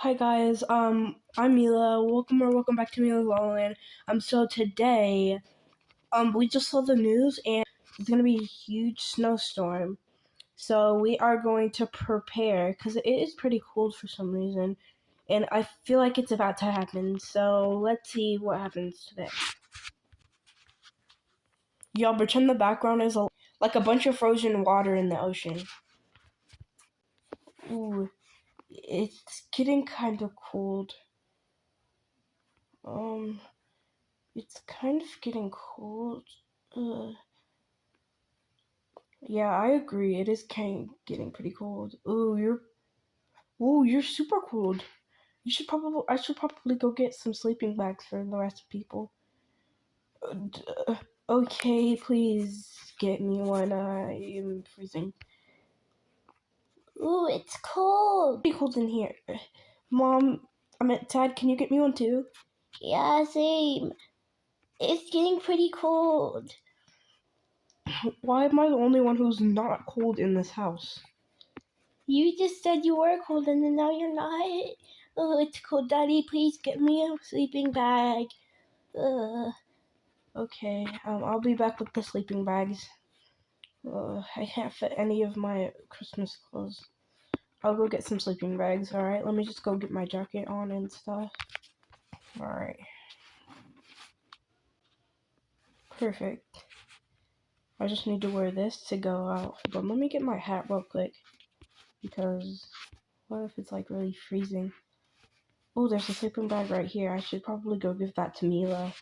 Hi guys, I'm Mila. Welcome back to Mila's Lowland. So today, we just saw the news and it's gonna be a huge snowstorm. So we are going to prepare because it is pretty cold for some reason, and I feel like it's about to happen. So let's see what happens today. Y'all pretend the background is like a bunch of frozen water in the ocean. Ooh, it's getting kind of cold. Um. It's kind of getting cold. Yeah, I agree. It is getting pretty cold. You're super cold. I should probably go get some sleeping bags for the rest of people. Okay, please get me one. I am freezing. Ooh, it's cold. Pretty cold in here. Mom, Dad, can you get me one too? Yeah, same. It's getting pretty cold. Why am I the only one who's not cold in this house? You just said you were cold and then now you're not. Oh, it's cold. Daddy, please get me a sleeping bag. Okay, I'll be back with the sleeping bags. I can't fit any of my Christmas clothes. I'll go get some sleeping bags, alright? Let me just go get my jacket on and stuff. Alright. Perfect. I just need to wear this to go out. But let me get my hat real quick. Because what if it's like really freezing? Oh, there's a sleeping bag right here. I should probably go give that to Mila.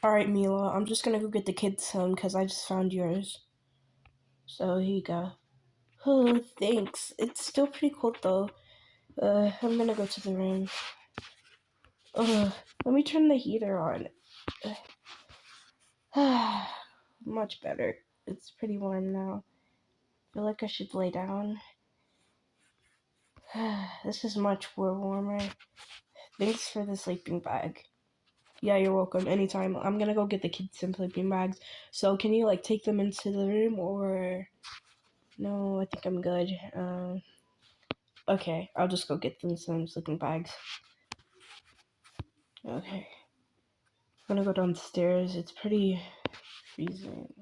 Alright, Mila, I'm just gonna go get the kids some because I just found yours. So here you go. Oh, thanks. It's still pretty cold though. I'm gonna go to the room. Let me turn the heater on. Much better. It's pretty warm now. I feel like I should lay down. This is much more warmer. Thanks for the sleeping bag. Yeah, you're welcome. Anytime. I'm gonna go get the kids some sleeping bags. So can you like take them into the room or no? I think I'm good. Okay, I'll just go get them some sleeping bags. Okay. I'm gonna go downstairs. It's pretty freezing.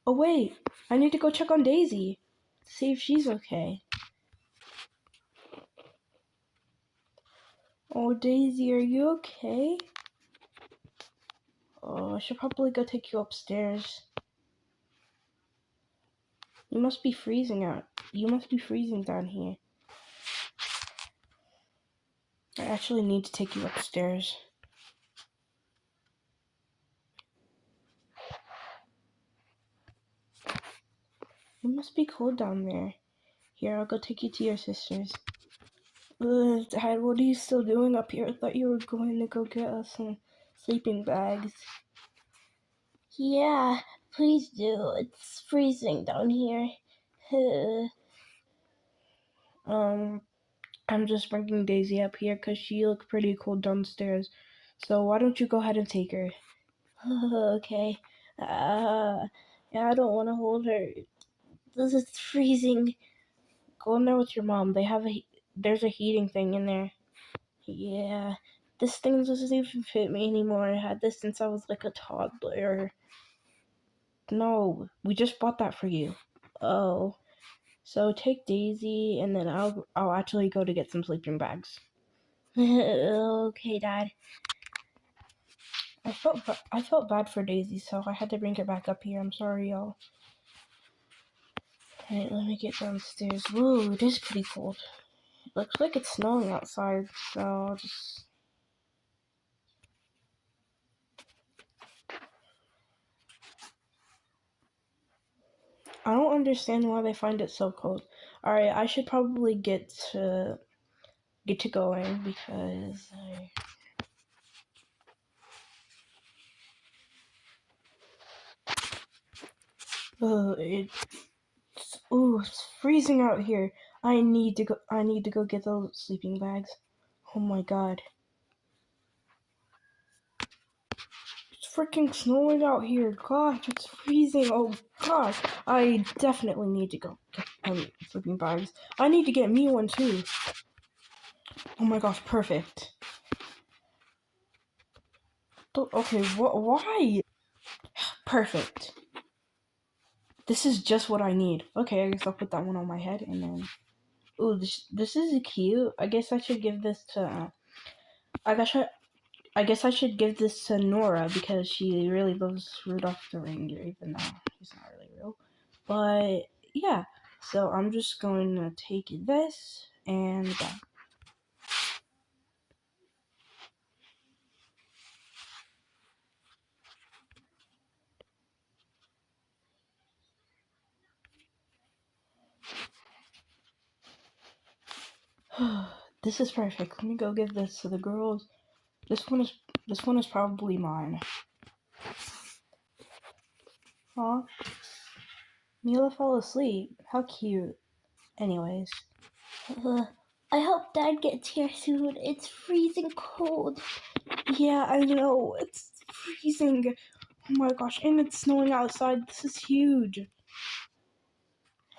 Oh wait, I need to go check on Daisy. See if she's okay. Oh Daisy, are you okay? Oh, I should probably go take you upstairs. You must be freezing out. You must be freezing down here. I actually need to take you upstairs. You must be cold down there. Here, I'll go take you to your sister's. Dad, what are you still doing up here? I thought you were going to go get us some sleeping bags. Yeah, please do. It's freezing down here. I'm just bringing Daisy up here because she looked pretty cold downstairs. So why don't you go ahead and take her? Okay. Yeah, I don't want to hold her. This is freezing. Go in there with your mom. There's a heating thing in there. Yeah, this thing doesn't even fit me anymore. I had this since I was like a toddler. No, we just bought that for you. Oh, So take Daisy, and then I'll actually go to get some sleeping bags. okay, Dad. I felt bad for Daisy, so I had to bring her back up here. I'm sorry, y'all. Alright, let me get downstairs. Whoa, it is pretty cold. It looks like it's snowing outside, so I'll just... I don't understand why they find it so cold. Alright, I should probably get to going because it's freezing out here. I need to go get those sleeping bags. Oh my god. It's freaking snowing out here. Gosh, it's freezing. Oh gosh, I definitely need to go get sleeping bags. I need to get me one too. Oh my gosh, perfect. Okay, why? Perfect. This is just what I need. Okay, I guess I'll put that one on my head and then. Ooh, this is cute. I guess I should give this to. I guess I should give this to Nora because she really loves Rudolph the reindeer, even though he's not really real. But yeah, so I'm just going to take this and go. This is perfect. Let me go give this to the girls. This one is probably mine. Aw, Mila fell asleep. How cute. Anyways, I hope Dad gets here soon. It's freezing cold. yeah, I know it's freezing. Oh my gosh, and it's snowing outside. This is huge.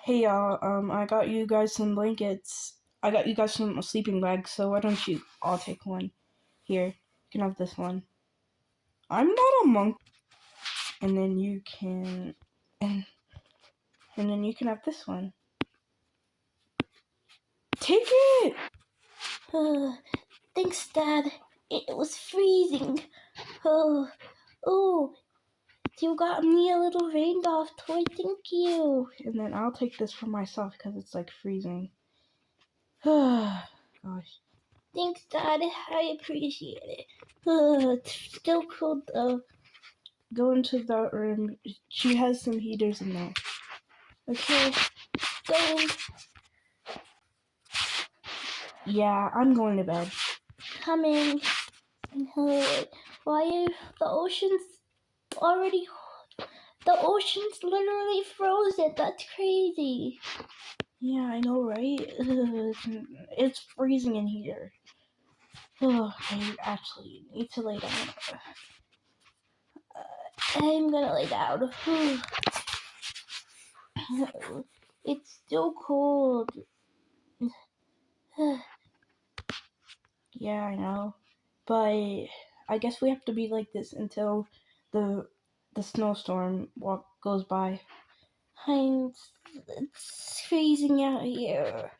Hey y'all, I got you guys some blankets. I got you guys some sleeping bags, so why don't you all take one? Here, you can have this one. I'm not a monk. And then you can, and then you can have this one. Take it! Thanks, Dad. It was freezing. Oh, you got me a little Rudolph toy. Thank you. And then I'll take this for myself because it's like freezing. Gosh. Thanks, Dad. I appreciate it. It's still cold though. Go into that room. She has some heaters in there. Okay, going. Yeah, I'm going to bed. Coming. Why are the oceans already? The ocean's literally frozen. That's crazy. Yeah, I know, right? It's freezing in here. I actually need to lay down. I'm gonna lay down. It's still cold. Yeah, I know. But I guess we have to be like this until the snowstorm goes by. It's freezing out here.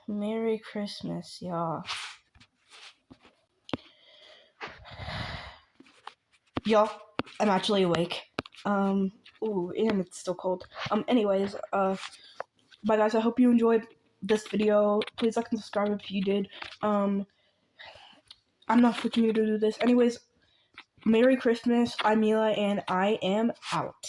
Merry Christmas, y'all. Y'all, I'm actually awake. Ooh, and it's still cold. Anyways, bye guys, I hope you enjoyed this video. Please like and subscribe if you did. I'm not forcing you to do this. Anyways, Merry Christmas. I'm Mila, and I am out.